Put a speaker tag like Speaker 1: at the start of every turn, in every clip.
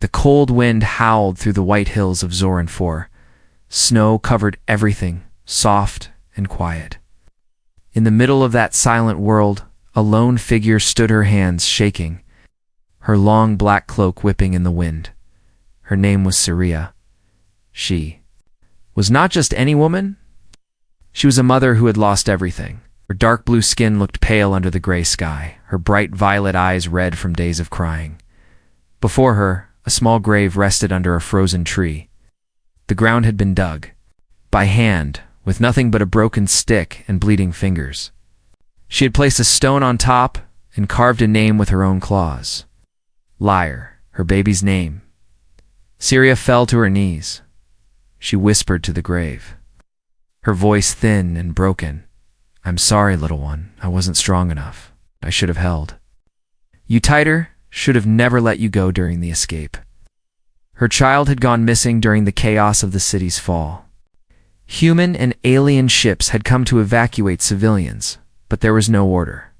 Speaker 1: The cold wind howled through the white hills of Zoran 4. Snow covered everything, soft and quiet. In the middle of that silent world, a lone figure stood, her hands shaking, her long black cloak whipping in the wind. Her name was Syria. She was not just any woman. She was a mother who had lost everything. Her dark blue skin looked pale under the gray sky, her bright violet eyes red from days of crying. Before her, a small grave rested under a frozen tree. The ground had been dug by hand, with nothing but a broken stick and bleeding fingers. She had placed a stone on top and carved a name with her own claws. Lyre, her baby's name. Syria fell to her knees. She whispered to the grave, her voice thin and broken. "I'm sorry, little one. I wasn't strong enough. I should have held you tighter, should have never let you go during the escape." Her child had gone missing during the chaos of the city's fall. Human and alien ships had come to evacuate civilians, but there was no order.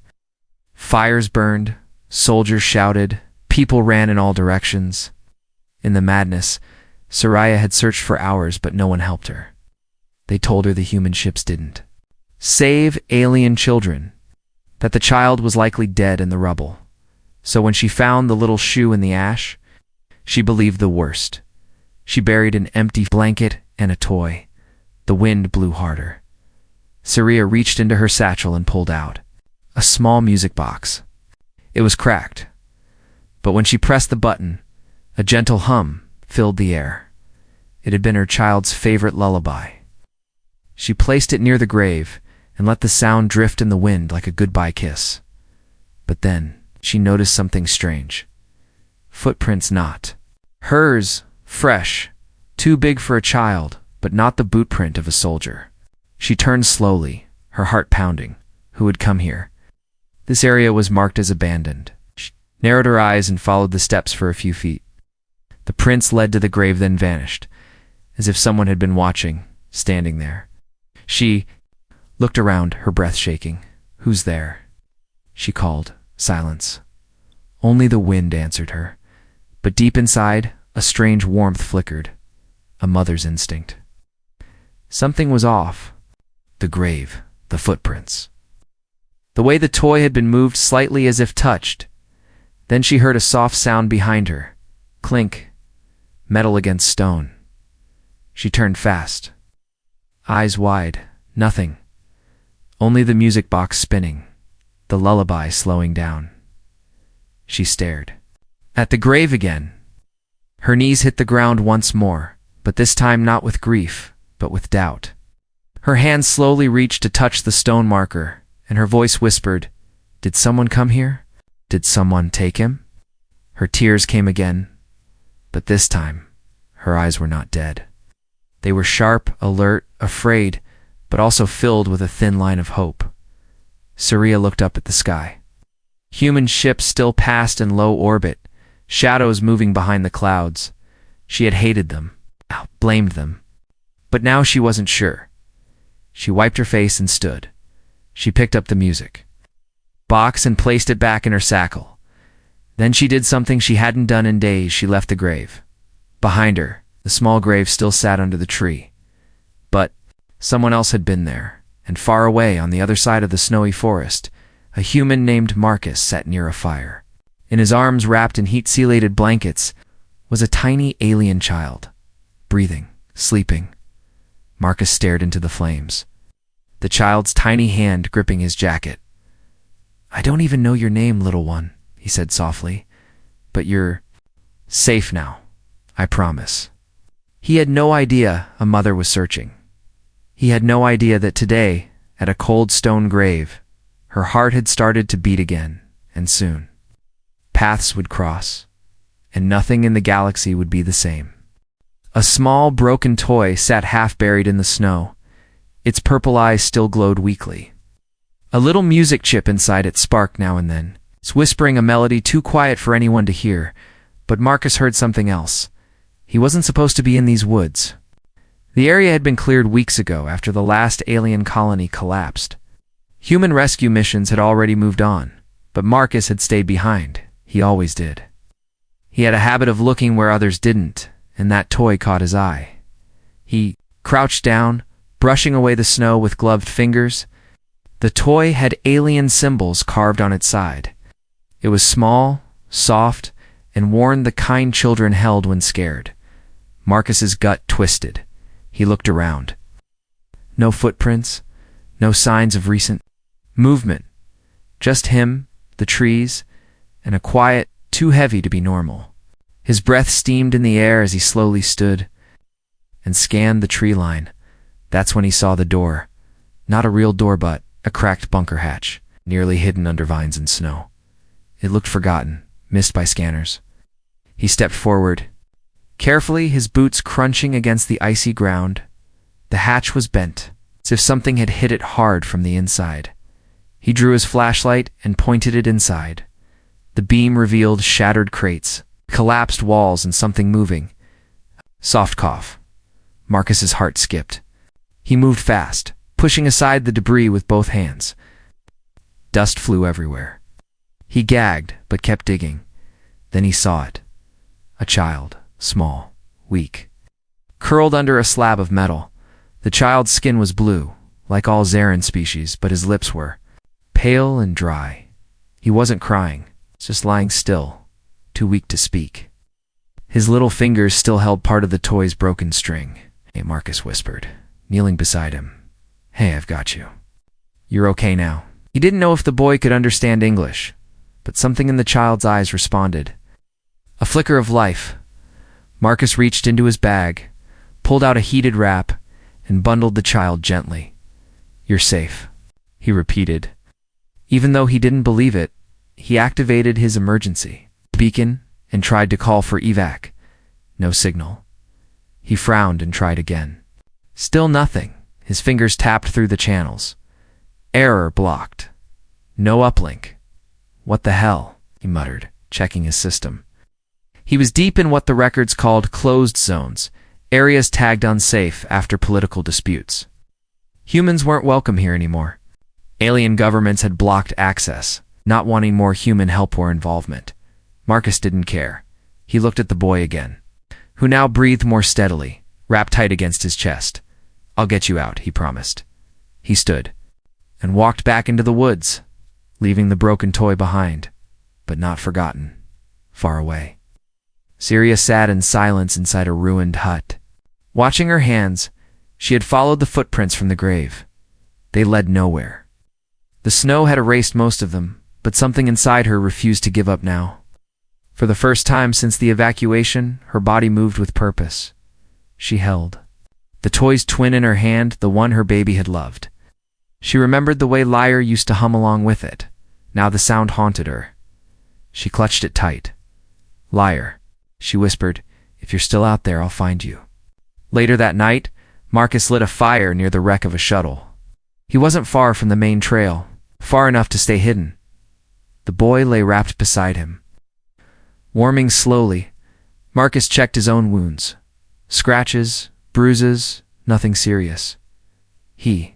Speaker 1: Fires burned, soldiers shouted, people ran in all directions. In the madness, Syria had searched for hours, but no one helped her. They told her the human ships didn't save alien children, that the child was likely dead in the rubble. So when she found the little shoe in the ash, she believed the worst. She buried an empty blanket and a toy. The wind blew harder. Syria reached into her satchel and pulled out a small music box. It was cracked, but when she pressed the button, a gentle hum filled the air. It had been her child's favorite lullaby. She placed it near the grave and let the sound drift in the wind like a goodbye kiss. But then she noticed something strange. Footprints, not hers, fresh, too big for a child, but not the boot print of a soldier. She turned slowly, her heart pounding. Who had come here? This area was marked as abandoned. She narrowed her eyes and followed the steps for a few feet. The prints led to the grave, then vanished, as if someone had been watching, standing there. She looked around, her breath shaking. "Who's there?" she called. Silence. Only the wind answered her. But deep inside, a strange warmth flickered. A mother's instinct. Something was off. The grave, the footprints. The way the toy had been moved slightly as if touched. Then she heard a soft sound behind her. Clink. Metal against stone. She turned fast. Eyes wide. Nothing. Only the music box spinning. The lullaby slowing down. She stared. At the grave again. Her knees hit the ground once more, but this time not with grief, but with doubt. Her hand slowly reached to touch the stone marker, and her voice whispered, "Did someone come here? Did someone take him?" Her tears came again, but this time, her eyes were not dead. They were sharp, alert, afraid, but also filled with a thin line of hope. Syria looked up at the sky. Human ships still passed in low orbit, shadows moving behind the clouds. She had hated them, blamed them. But now she wasn't sure. She wiped her face and stood. She picked up the music box and placed it back in her satchel. Then she did something she hadn't done in days. She left the grave. Behind her, the small grave still sat under the tree. But someone else had been there, and far away on the other side of the snowy forest, a human named Marcus sat near a fire. In his arms, wrapped in heat-sealated blankets, was a tiny alien child, breathing, sleeping. Marcus stared into the flames, the child's tiny hand gripping his jacket. "I don't even know your name, little one," he said softly, "but you're safe now, I promise." He had no idea a mother was searching. He had no idea that today, at a cold stone grave, her heart had started to beat again, and soon paths would cross, and nothing in the galaxy would be the same. A small, broken toy sat half buried in the snow. Its purple eyes still glowed weakly. A little music chip inside it sparked now and then, whispering a melody too quiet for anyone to hear. But Marcus heard something else. He wasn't supposed to be in these woods. The area had been cleared weeks ago after the last alien colony collapsed. Human rescue missions had already moved on, but Marcus had stayed behind. He always did. He had a habit of looking where others didn't, and that toy caught his eye. He crouched down, brushing away the snow with gloved fingers. The toy had alien symbols carved on its side. It was small, soft, and worn the kind children held when scared. Marcus's gut twisted. He looked around. No footprints, no signs of recent movement. Just him, the trees, and a quiet too heavy to be normal. His breath steamed in the air as he slowly stood and scanned the tree line. That's when he saw the door. Not a real door, but a cracked bunker hatch, nearly hidden under vines and snow. It looked forgotten, missed by scanners. He stepped forward, carefully, his boots crunching against the icy ground. The hatch was bent, as if something had hit it hard from the inside. He drew his flashlight and pointed it inside. The beam revealed shattered crates, collapsed walls, and something moving. Soft cough. Marcus's heart skipped. He moved fast, pushing aside the debris with both hands. Dust flew everywhere. He gagged, but kept digging. Then he saw it. A child, small, weak, curled under a slab of metal. The child's skin was blue, like all Zarin species, but his lips were pale and dry. He wasn't crying, just lying still, too weak to speak. His little fingers still held part of the toy's broken string. "Hey," Marcus whispered, kneeling beside him. "Hey, I've got you. You're okay now." He didn't know if the boy could understand English, but something in the child's eyes responded. A flicker of life. Marcus reached into his bag, pulled out a heated wrap, and bundled the child gently. "You're safe," he repeated. Even though he didn't believe it, he activated his emergency beacon and tried to call for evac. No signal. He frowned and tried again. Still nothing. His fingers tapped through the channels. Error blocked. No uplink. "What the hell?" he muttered, checking his system. He was deep in what the records called closed zones, areas tagged unsafe after political disputes. Humans weren't welcome here anymore. Alien governments had blocked access, not wanting more human help or involvement. Marcus didn't care. He looked at the boy again, who now breathed more steadily, wrapped tight against his chest. "I'll get you out," he promised. He stood and walked back into the woods, leaving the broken toy behind, but not forgotten, far away. Syria sat in silence inside a ruined hut. Watching her hands, she had followed the footprints from the grave. They led nowhere. The snow had erased most of them, but something inside her refused to give up now. For the first time since the evacuation, her body moved with purpose. She held the toy's twin in her hand, the one her baby had loved. She remembered the way Lyre used to hum along with it. Now the sound haunted her. She clutched it tight. "Lyre," she whispered, "if you're still out there, I'll find you." Later that night, Marcus lit a fire near the wreck of a shuttle. He wasn't far from the main trail, far enough to stay hidden. The boy lay wrapped beside him. Warming slowly, Marcus checked his own wounds. Scratches, bruises, nothing serious. He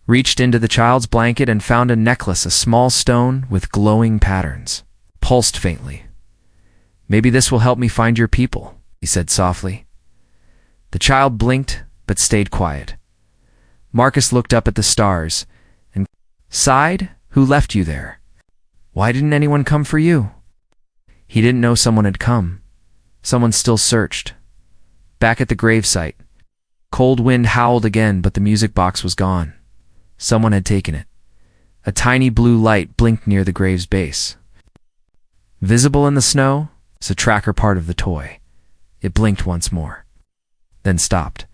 Speaker 1: reached into the child's blanket and found a necklace, a small stone with glowing patterns. Pulsed faintly. "Maybe this will help me find your people," he said softly. The child blinked, but stayed quiet. Marcus looked up at the stars and sighed. "Who left you there? Why didn't anyone come for you?" He didn't know someone had come. Someone still searched. Back at the gravesite, cold wind howled again, but the music box was gone. Someone had taken it. A tiny blue light blinked near the grave's base. Visible in the snow is a tracker part of the toy. It blinked once more, then stopped,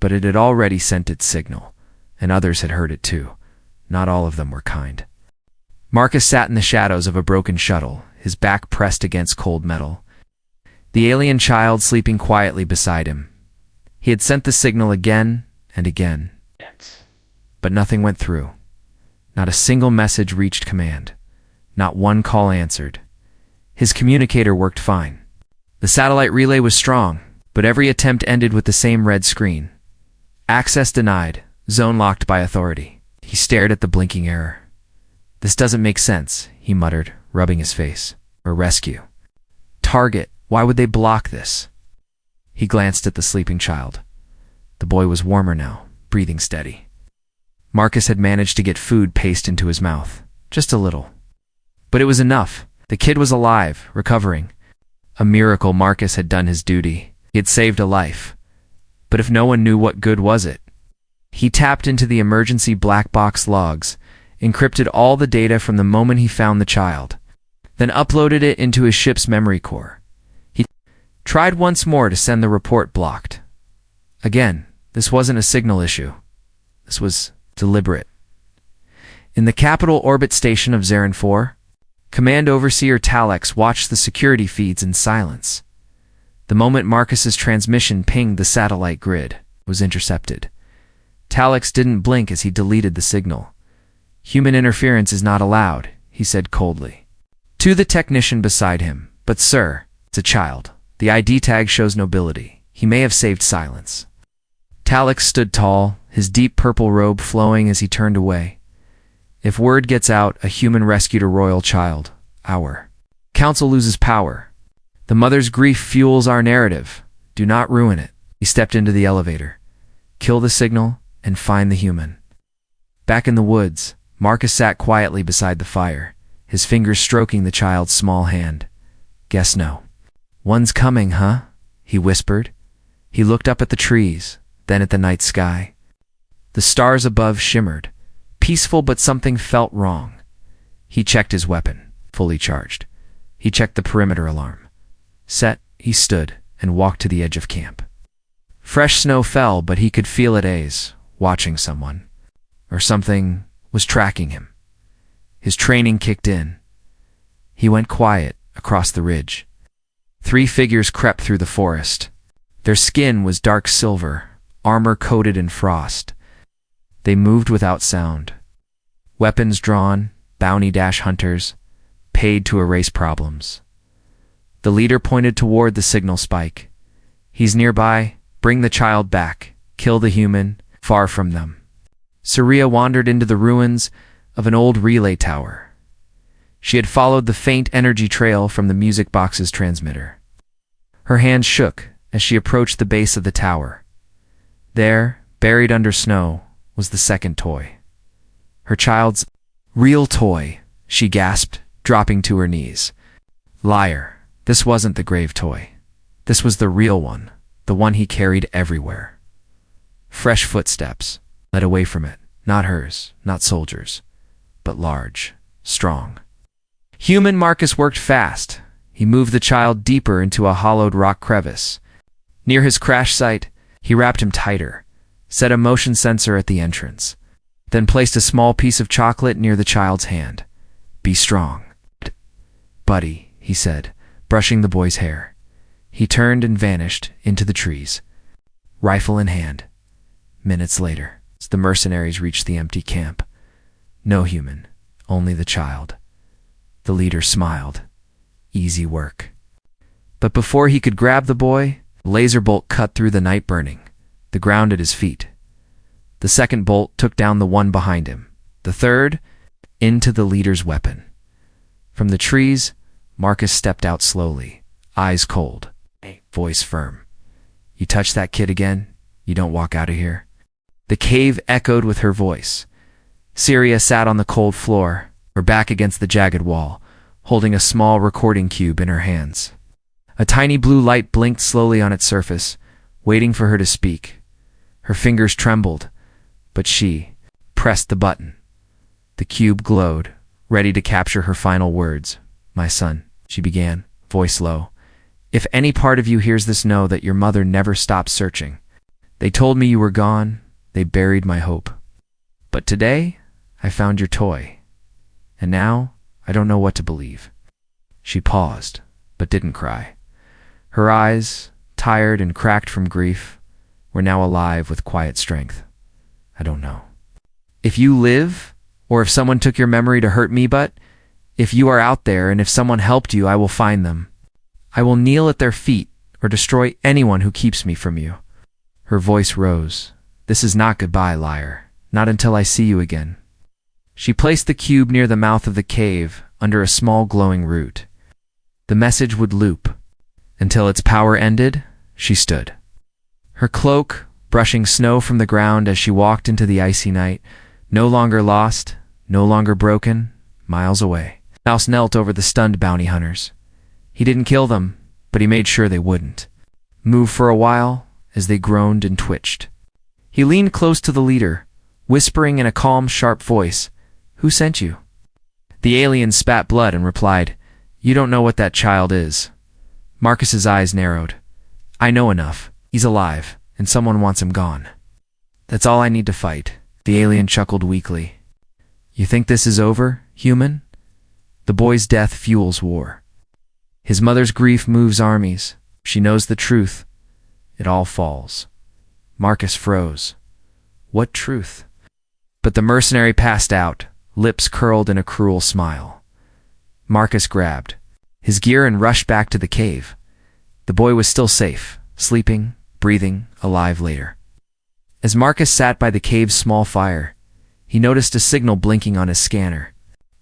Speaker 1: but it had already sent its signal, and others had heard it too. Not all of them were kind. Marcus sat in the shadows of a broken shuttle, his back pressed against cold metal. The alien child sleeping quietly beside him. He had sent the signal again and again, but nothing went through. Not a single message reached command. Not one call answered. His communicator worked fine. The satellite relay was strong, but every attempt ended with the same red screen. Access denied, zone locked by authority. He stared at the blinking error. "This doesn't make sense," he muttered, rubbing his face. "A rescue. Target Why would they block this? He glanced at the sleeping child. The boy was warmer now, breathing steady. Marcus had managed to get food paced into his mouth, just a little. But it was enough. The kid was alive, recovering. A miracle. Marcus had done his duty. He had saved a life. But if no one knew, what good was it? He tapped into the emergency black box logs, encrypted all the data from the moment he found the child, then uploaded it into his ship's memory core. He tried once more to send the report, blocked. Again, this wasn't a signal issue. This was deliberate. In the capital orbit station of Zarin 4, Command Overseer Talix watched the security feeds in silence. The moment Marcus's transmission pinged the satellite grid, was intercepted. Talix didn't blink as he deleted the signal. "Human interference is not allowed," he said coldly. To the technician beside him, "But sir, it's a child. The ID tag shows nobility. He may have saved silence." Talix stood tall, his deep purple robe flowing as he turned away. "If word gets out, a human rescued a royal child. Our council loses power. The mother's grief fuels our narrative. Do not ruin it." He stepped into the elevator. Kill the signal and find the human. Back in the woods, Marcus sat quietly beside the fire, his fingers stroking the child's small hand. "Guess no." "One's coming, huh?" he whispered. He looked up at the trees, then at the night sky. The stars above shimmered, peaceful, but something felt wrong. He checked his weapon, fully charged. He checked the perimeter alarm. Set, he stood and walked to the edge of camp. Fresh snow fell, but he could feel it watching someone. Or something was tracking him. His training kicked in. He went quiet across the ridge. 3 figures crept through the forest. Their skin was dark silver, armor coated in frost. They moved without sound. Weapons drawn, bounty-hunters, paid to erase problems. The leader pointed toward the signal spike. "He's nearby. Bring the child back. Kill the human, far from them." Saria wandered into the ruins of an old relay tower. She had followed the faint energy trail from the music box's transmitter. Her hands shook as she approached the base of the tower. There, buried under snow, was the second toy. Her child's real toy, she gasped, dropping to her knees. Liar, this wasn't the grave toy. This was the real one, the one he carried everywhere. Fresh footsteps led away from it, not hers, not soldiers, but large, strong. Human. Marcus worked fast. He moved the child deeper into a hollowed rock crevice. Near his crash site, he wrapped him tighter, set a motion sensor at the entrance, then placed a small piece of chocolate near the child's hand. "Be strong." "Buddy," he said, brushing the boy's hair. He turned and vanished into the trees, rifle in hand. Minutes later, the mercenaries reached the empty camp. No human, only the child. The leader smiled. Easy work. But before he could grab the boy, a laser bolt cut through the night, burning the ground at his feet. The second bolt took down the one behind him. The third, into the leader's weapon. From the trees, Marcus stepped out slowly, eyes cold, voice firm. "You touch that kid again, you don't walk out of here." The cave echoed with her voice. Syria sat on the cold floor, her back against the jagged wall, holding a small recording cube in her hands. A tiny blue light blinked slowly on its surface, waiting for her to speak. Her fingers trembled, but she pressed the button. The cube glowed, ready to capture her final words. "My son," she began, voice low. "If any part of you hears this, know that your mother never stopped searching. They told me you were gone. They buried my hope. But today, I found your toy. And now, I don't know what to believe." She paused, but didn't cry. Her eyes, tired and cracked from grief, were now alive with quiet strength. "I don't know. If you live, or if someone took your memory to hurt me, but if you are out there and if someone helped you, I will find them. I will kneel at their feet or destroy anyone who keeps me from you." Her voice rose. "This is not goodbye, liar. Not until I see you again." She placed the cube near the mouth of the cave, under a small glowing root. The message would loop. Until its power ended, she stood. Her cloak, brushing snow from the ground as she walked into the icy night, no longer lost, no longer broken, miles away. Mouse knelt over the stunned bounty hunters. He didn't kill them, but he made sure they wouldn't move for a while as they groaned and twitched. He leaned close to the leader, whispering in a calm, sharp voice, "Who sent you?" The alien spat blood and replied, "You don't know what that child is." Marcus's eyes narrowed. "I know enough. He's alive, and someone wants him gone. That's all I need to fight." The alien chuckled weakly. "You think this is over, human? The boy's death fuels war. His mother's grief moves armies. She knows the truth. It all falls." Marcus froze. What truth? But the mercenary passed out, lips curled in a cruel smile. Marcus grabbed his gear and rushed back to the cave. The boy was still safe, sleeping, breathing, alive later. As Marcus sat by the cave's small fire, he noticed a signal blinking on his scanner.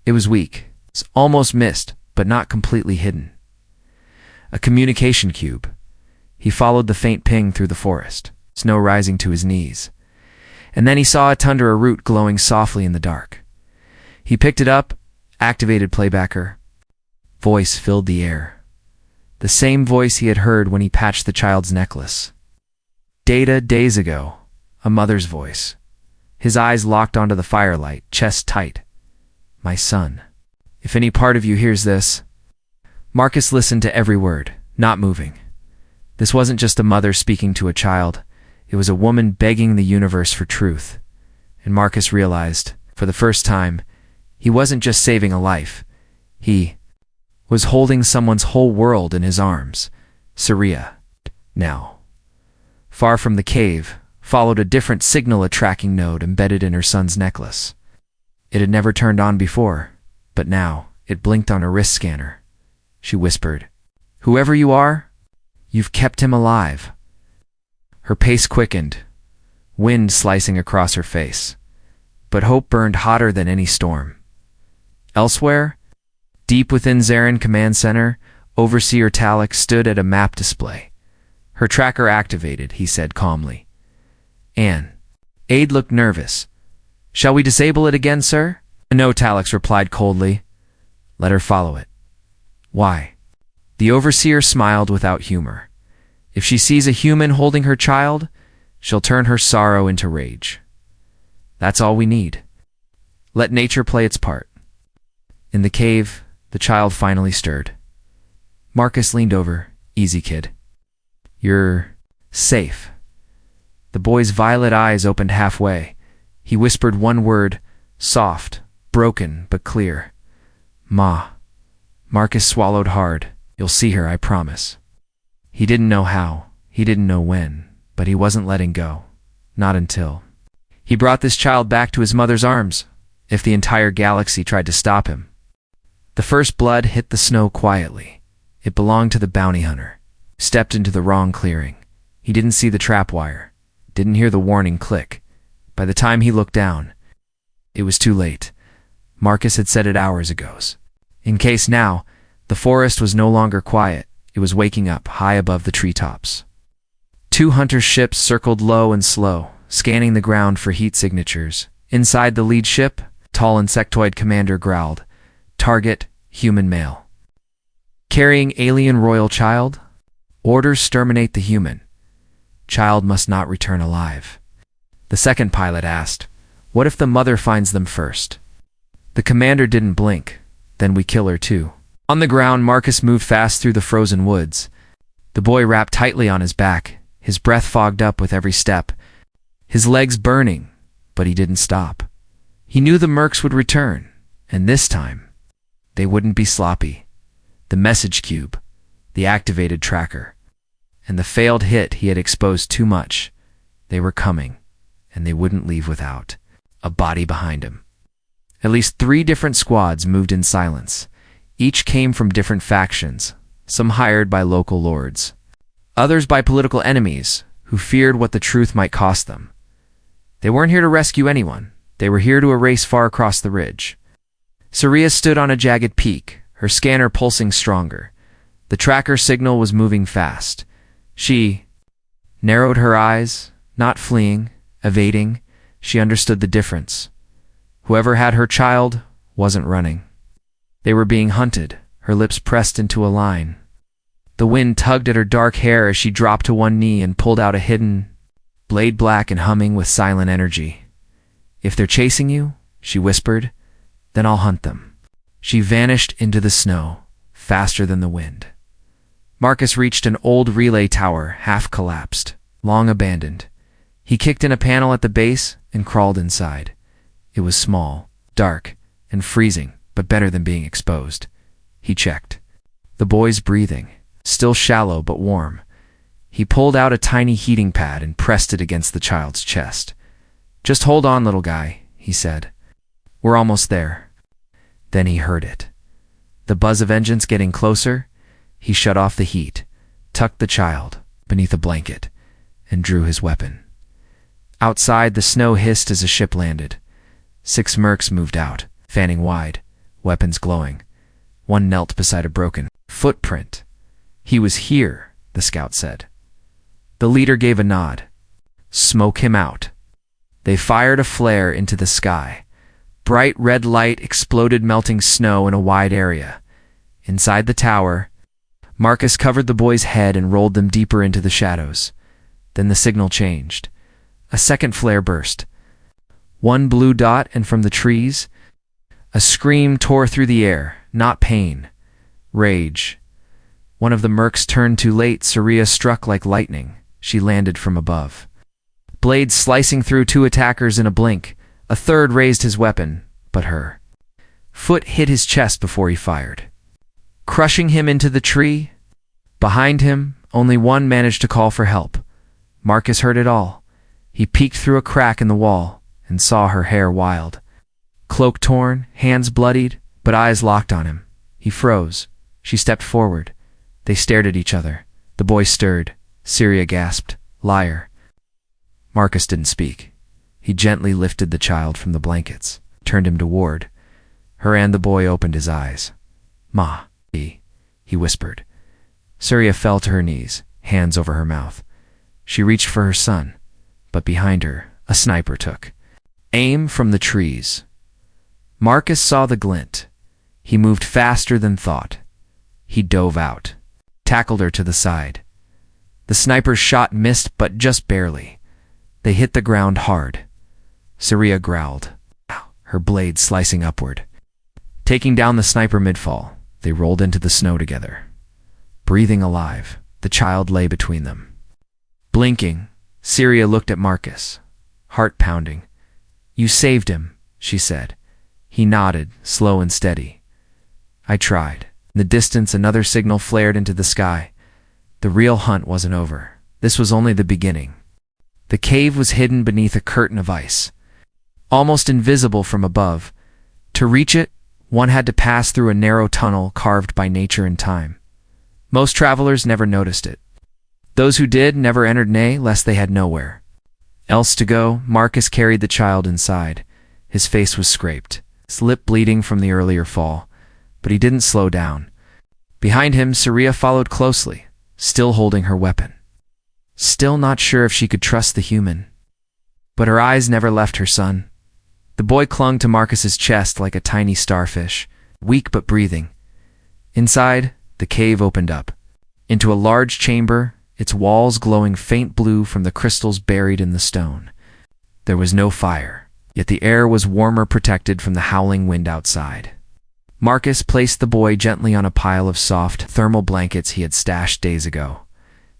Speaker 1: It was weak, almost missed, but not completely hidden. A communication cube. He followed the faint ping through the forest, snow rising to his knees. And then he saw it under a root glowing softly in the dark. He picked it up, activated playbacker. Voice filled the air. The same voice he had heard when he patched the child's necklace. Data days ago. A mother's voice. His eyes locked onto the firelight, chest tight. "My son. If any part of you hears this..." Marcus listened to every word, not moving. This wasn't just a mother speaking to a child. It was a woman begging the universe for truth. And Marcus realized, for the first time, he wasn't just saving a life. He was holding someone's whole world in his arms. Saria. Now. Far from the cave, followed a different signal tracking node embedded in her son's necklace. It had never turned on before, but now it blinked on her wrist scanner. She whispered, "Whoever you are, you've kept him alive." Her pace quickened, wind slicing across her face. But hope burned hotter than any storm. Elsewhere, deep within Zarin Command Center, Overseer Talek stood at a map display. "Her tracker activated," he said calmly. "Anne." Aide looked nervous. "Shall we disable it again, sir?" "No," Talek replied coldly. "Let her follow it." "Why?" The Overseer smiled without humor. "If she sees a human holding her child, she'll turn her sorrow into rage. That's all we need. Let nature play its part." In the cave, the child finally stirred. Marcus leaned over. "Easy, kid. You're safe." The boy's violet eyes opened halfway. He whispered one word, soft, broken, but clear. "Ma." Marcus swallowed hard. "You'll see her, I promise." He didn't know how, he didn't know when, but he wasn't letting go. Not until he brought this child back to his mother's arms, if the entire galaxy tried to stop him. The first blood hit the snow quietly. It belonged to the bounty hunter. Stepped into the wrong clearing. He didn't see the trap wire. Didn't hear the warning click. By the time he looked down, it was too late. Marcus had said it hours ago. In case now, the forest was no longer quiet. It was waking up high above the treetops. 2 hunter ships circled low and slow, scanning the ground for heat signatures. Inside the lead ship, tall insectoid commander growled, "Target, human male. Carrying alien royal child? Orders terminate the human. Child must not return alive." The second pilot asked, "What if the mother finds them first?" The commander didn't blink. "Then we kill her too." On the ground, Marcus moved fast through the frozen woods. The boy wrapped tightly on his back, his breath fogged up with every step, his legs burning, but he didn't stop. He knew the mercs would return, and this time, they wouldn't be sloppy. The message cube, the activated tracker, and the failed hit he had exposed too much. They were coming, and they wouldn't leave without a body behind him. At least 3 different squads moved in silence. Each came from different factions, some hired by local lords, others by political enemies who feared what the truth might cost them. They weren't here to rescue anyone. They were here to erase far across the ridge. Saria stood on a jagged peak, her scanner pulsing stronger. The tracker signal was moving fast. She narrowed her eyes, not fleeing, evading. She understood the difference. Whoever had her child wasn't running. They were being hunted, her lips pressed into a line. The wind tugged at her dark hair as she dropped to one knee and pulled out a hidden blade, black and humming with silent energy. "If they're chasing you," she whispered, "then I'll hunt them." She vanished into the snow, faster than the wind. Marcus reached an old relay tower, half collapsed, long abandoned. He kicked in a panel at the base and crawled inside. It was small, dark, and freezing, but better than being exposed. He checked. The boy's breathing, still shallow but warm. He pulled out a tiny heating pad and pressed it against the child's chest. "Just hold on, little guy," he said. "We're almost there." Then he heard it. The buzz of engines getting closer. He shut off the heat, tucked the child beneath a blanket, and drew his weapon. Outside, the snow hissed as a ship landed. 6 mercs moved out, fanning wide, weapons glowing. One knelt beside a broken footprint. "He was here," the scout said. The leader gave a nod. "Smoke him out." They fired a flare into the sky. Bright red light exploded, melting snow in a wide area. Inside the tower, Marcus covered the boy's head and rolled them deeper into the shadows. Then the signal changed. A second flare burst. One blue dot, and from the trees, a scream tore through the air, not pain, rage. One of the mercs turned too late. Saria struck like lightning. She landed from above. Blades slicing through 2 attackers in a blink. A third raised his weapon, but her foot hit his chest before he fired, crushing him into the tree. Behind him, only one managed to call for help. Marcus heard it all. He peeked through a crack in the wall and saw her hair wild, cloak torn, hands bloodied, but eyes locked on him. He froze. She stepped forward. They stared at each other. The boy stirred. Syria gasped, "Liar." Marcus didn't speak. He gently lifted the child from the blankets, turned him toward her, and the boy opened his eyes. "Ma," he whispered. Syria fell to her knees, hands over her mouth. She reached for her son, but behind her, a sniper took aim from the trees. Marcus saw the glint. He moved faster than thought. He dove out, tackled her to the side. The sniper's shot missed, but just barely. They hit the ground hard. Syria growled, her blade slicing upward. Taking down the sniper mid-fall, they rolled into the snow together. Breathing alive, the child lay between them. Blinking, Syria looked at Marcus, heart pounding. "You saved him," she said. He nodded, slow and steady. "I tried." In the distance, another signal flared into the sky. The real hunt wasn't over. This was only the beginning. The cave was hidden beneath a curtain of ice, almost invisible from above. To reach it, one had to pass through a narrow tunnel carved by nature and time. Most travelers never noticed it. Those who did never entered, nay, lest they had nowhere else to go. Marcus carried the child inside. His face was scraped, his lip bleeding from the earlier fall, but he didn't slow down. Behind him, Syria followed closely, still holding her weapon. Still not sure if she could trust the human. But her eyes never left her son. The boy clung to Marcus's chest like a tiny starfish, weak but breathing. Inside, the cave opened up into a large chamber, its walls glowing faint blue from the crystals buried in the stone. There was no fire, yet the air was warmer, protected from the howling wind outside. Marcus placed the boy gently on a pile of soft, thermal blankets he had stashed days ago.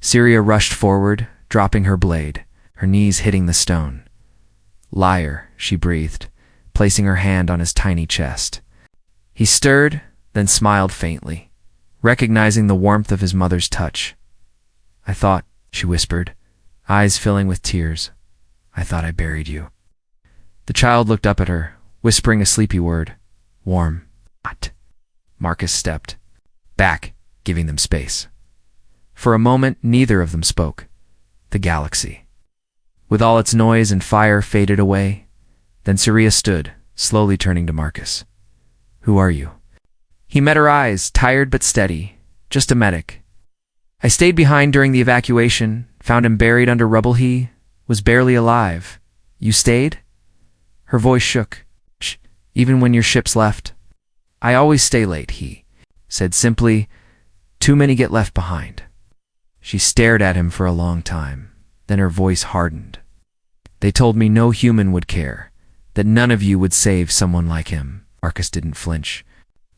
Speaker 1: Syria rushed forward, dropping her blade, her knees hitting the stone. "Liar," she breathed, placing her hand on his tiny chest. He stirred, then smiled faintly, recognizing the warmth of his mother's touch. "I thought," she whispered, eyes filling with tears, "I thought I buried you." The child looked up at her, whispering a sleepy word. "Warm." "Hot." Marcus stepped back, giving them space. For a moment, neither of them spoke. The galaxy, with all its noise and fire, faded away. Then Syria stood, slowly turning to Marcus. "Who are you?" He met her eyes, tired but steady. just a medic. I stayed behind during the evacuation, found him buried under rubble. He was barely alive. You stayed? Her voice shook. Shh, even when your ships left. I always stay late, he said simply. Too many get left behind. She stared at him for a long time. Then her voice hardened. They told me no human would care, that none of you would save someone like him. Marcus didn't flinch.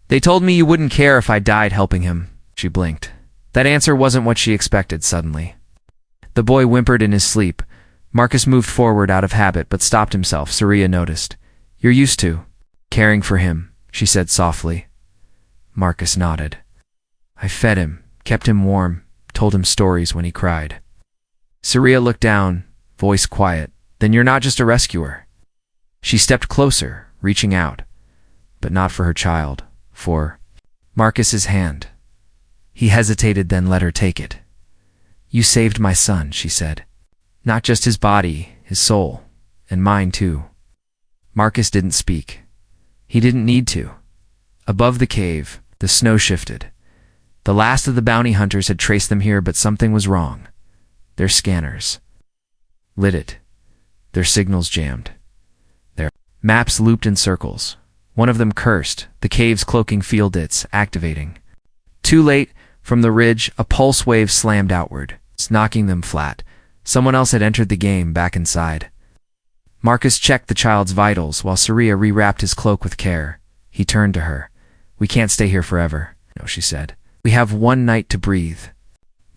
Speaker 1: They told me you wouldn't care if I died helping him. She blinked. That answer wasn't what she expected suddenly. The boy whimpered in his sleep. Marcus moved forward out of habit but stopped himself. Saria noticed. You're used to caring for him, she said softly. Marcus nodded. I fed him, kept him warm, told him stories when he cried. Saria looked down, voice quiet. Then you're not just a rescuer. She stepped closer, reaching out, but not for her child, for Marcus's hand. He hesitated, then let her take it. You saved my son, she said. Not just his body, his soul, and mine too. Marcus didn't speak. He didn't need to. Above the cave, the snow shifted. The last of the bounty hunters had traced them here, but something was wrong. Their scanners lit it. Their signals jammed. Their maps looped in circles. One of them cursed, the cave's cloaking field its activating. Too late, from the ridge, a pulse wave slammed outward, knocking them flat. Someone else had entered the game back inside. Marcus checked the child's vitals while Saria rewrapped his cloak with care. He turned to her. We can't stay here forever, no, she said. We have one night to breathe.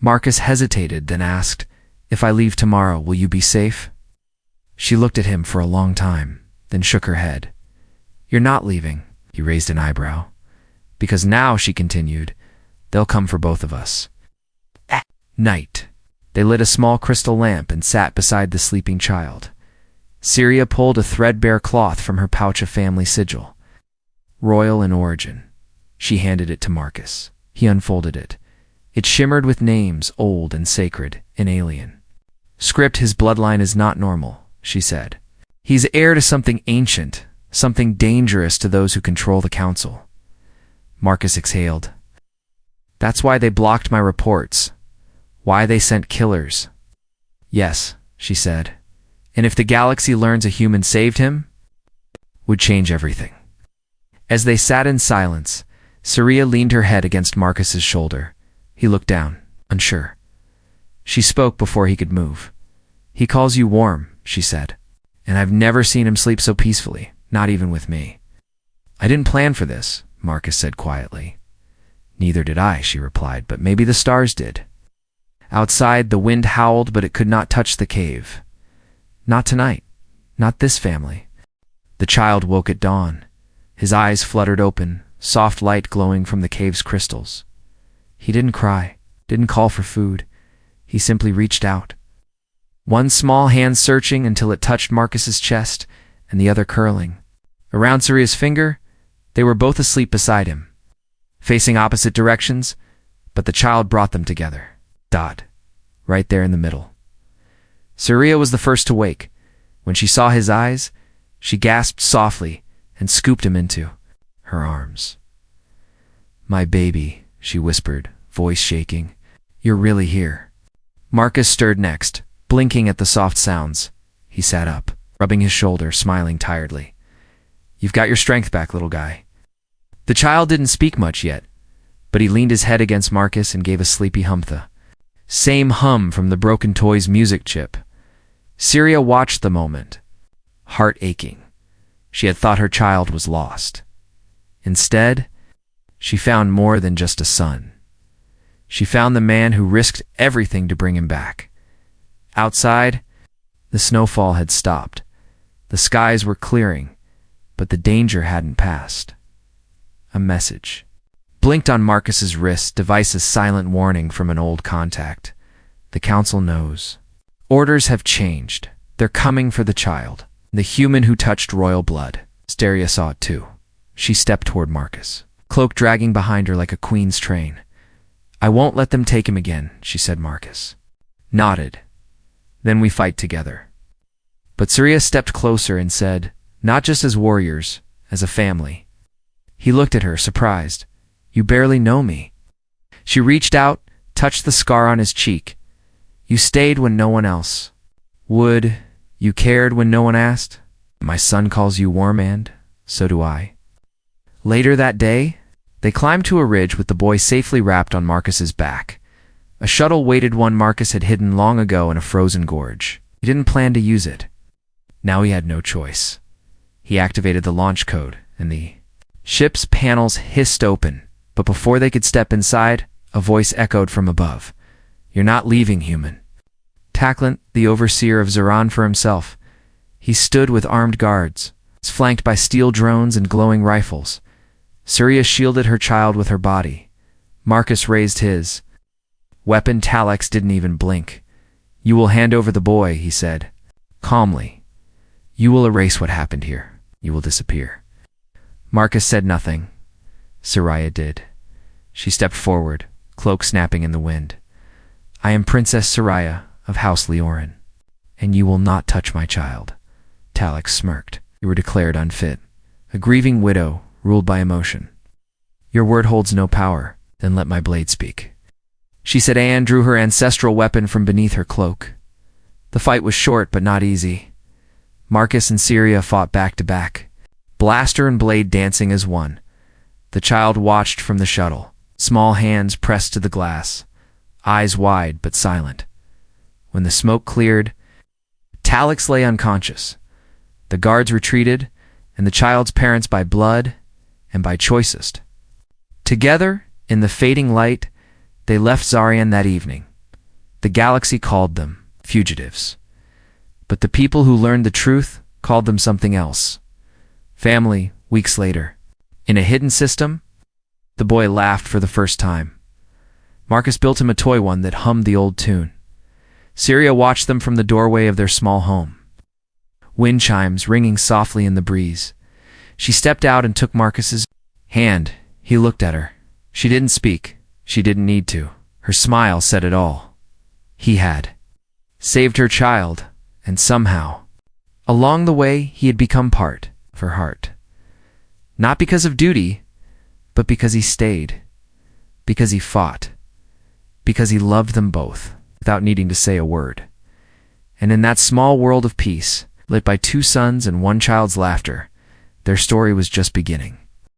Speaker 1: Marcus hesitated, then asked, If I leave tomorrow, will you be safe? She looked at him for a long time, then shook her head. You're not leaving, he raised an eyebrow. Because now, she continued, they'll come for both of us. At night, they lit a small crystal lamp and sat beside the sleeping child. Saria pulled a threadbare cloth from her pouch of family sigil. Royal in origin. She handed it to Marcus. He unfolded it. It shimmered with names, old and sacred, and alien. Script, his bloodline is not normal, she said. He's heir to something ancient, something dangerous to those who control the council. Marcus exhaled. That's why they blocked my reports. Why they sent killers. Yes, she said. And if the galaxy learns a human saved him, would change everything. As they sat in silence, Saria leaned her head against Marcus's shoulder. He looked down, unsure. She spoke before he could move. He calls you warm, she said. And I've never seen him sleep so peacefully, not even with me. I didn't plan for this, Marcus said quietly. Neither did I, she replied, but maybe the stars did. Outside, the wind howled, but it could not touch the cave. Not tonight. Not this family. The child woke at dawn. His eyes fluttered open, soft light glowing from the cave's crystals. He didn't cry, didn't call for food. He simply reached out. One small hand searching until it touched Marcus's chest, and the other curling. Around Saria's finger, they were both asleep beside him, facing opposite directions, but the child brought them together. Right there in the middle. Saria was the first to wake. When she saw his eyes, she gasped softly and scooped him into her arms. My baby, she whispered, voice shaking. You're really here. Marcus stirred next, blinking at the soft sounds. He sat up, rubbing his shoulder, smiling tiredly. You've got your strength back, little guy. The child didn't speak much yet, but he leaned his head against Marcus and gave a sleepy humph. Same hum from the Broken Toys music chip. Saria watched the moment, heart aching. She had thought her child was lost. Instead, she found more than just a son. She found the man who risked everything to bring him back. Outside, the snowfall had stopped. The skies were clearing, but the danger hadn't passed. A message blinked on Marcus's wrist, device's silent warning from an old contact. The council knows. Orders have changed. They're coming for the child, the human who touched royal blood. Saria saw it too. She stepped toward Marcus, cloak dragging behind her like a queen's train. I won't let them take him again, she said. Marcus nodded. Then we fight together. But Saria stepped closer and said, not just as warriors, as a family. He looked at her, surprised. You barely know me. She reached out, touched the scar on his cheek. You stayed when no one else would. You cared when no one asked. My son calls you warm, and so do I. Later that day, they climbed to a ridge with the boy safely wrapped on Marcus's back. A shuttle waited, one Marcus had hidden long ago in a frozen gorge. He didn't plan to use it. Now he had no choice. He activated the launch code, and the ship's panels hissed open, but before they could step inside, a voice echoed from above. You're not leaving, human. Taklant, the overseer of Zoran, for himself. He stood with armed guards, flanked by steel drones and glowing rifles. Surya shielded her child with her body. Marcus raised his weapon. Talax didn't even blink. You will hand over the boy, he said, calmly. You will erase what happened here. You will disappear. Marcus said nothing. Surya did. She stepped forward, cloak snapping in the wind. I am Princess Surya of House Leorin, and you will not touch my child. Talax smirked. You were declared unfit, a grieving widow ruled by emotion. Your word holds no power, then let my blade speak. She said and drew her ancestral weapon from beneath her cloak. The fight was short but not easy. Marcus and Syria fought back to back, blaster and blade dancing as one. The child watched from the shuttle, small hands pressed to the glass, eyes wide but silent. When the smoke cleared, Talax lay unconscious. The guards retreated, and the child's parents by blood and by choicest. Together, in the fading light, they left Zarian that evening. The galaxy called them fugitives. But the people who learned the truth called them something else. Family, weeks later. In a hidden system, the boy laughed for the first time. Marcus built him a toy one that hummed the old tune. Syria watched them from the doorway of their small home. Wind chimes ringing softly in the breeze. She stepped out and took Marcus's hand. He looked at her. She didn't speak. She didn't need to. Her smile said it all. He had saved her child, and somehow, along the way, he had become part of her heart. Not because of duty, but because he stayed, because he fought, because he loved them both, without needing to say a word. And in that small world of peace, lit by 2 suns and 1 child's laughter, their story was just beginning.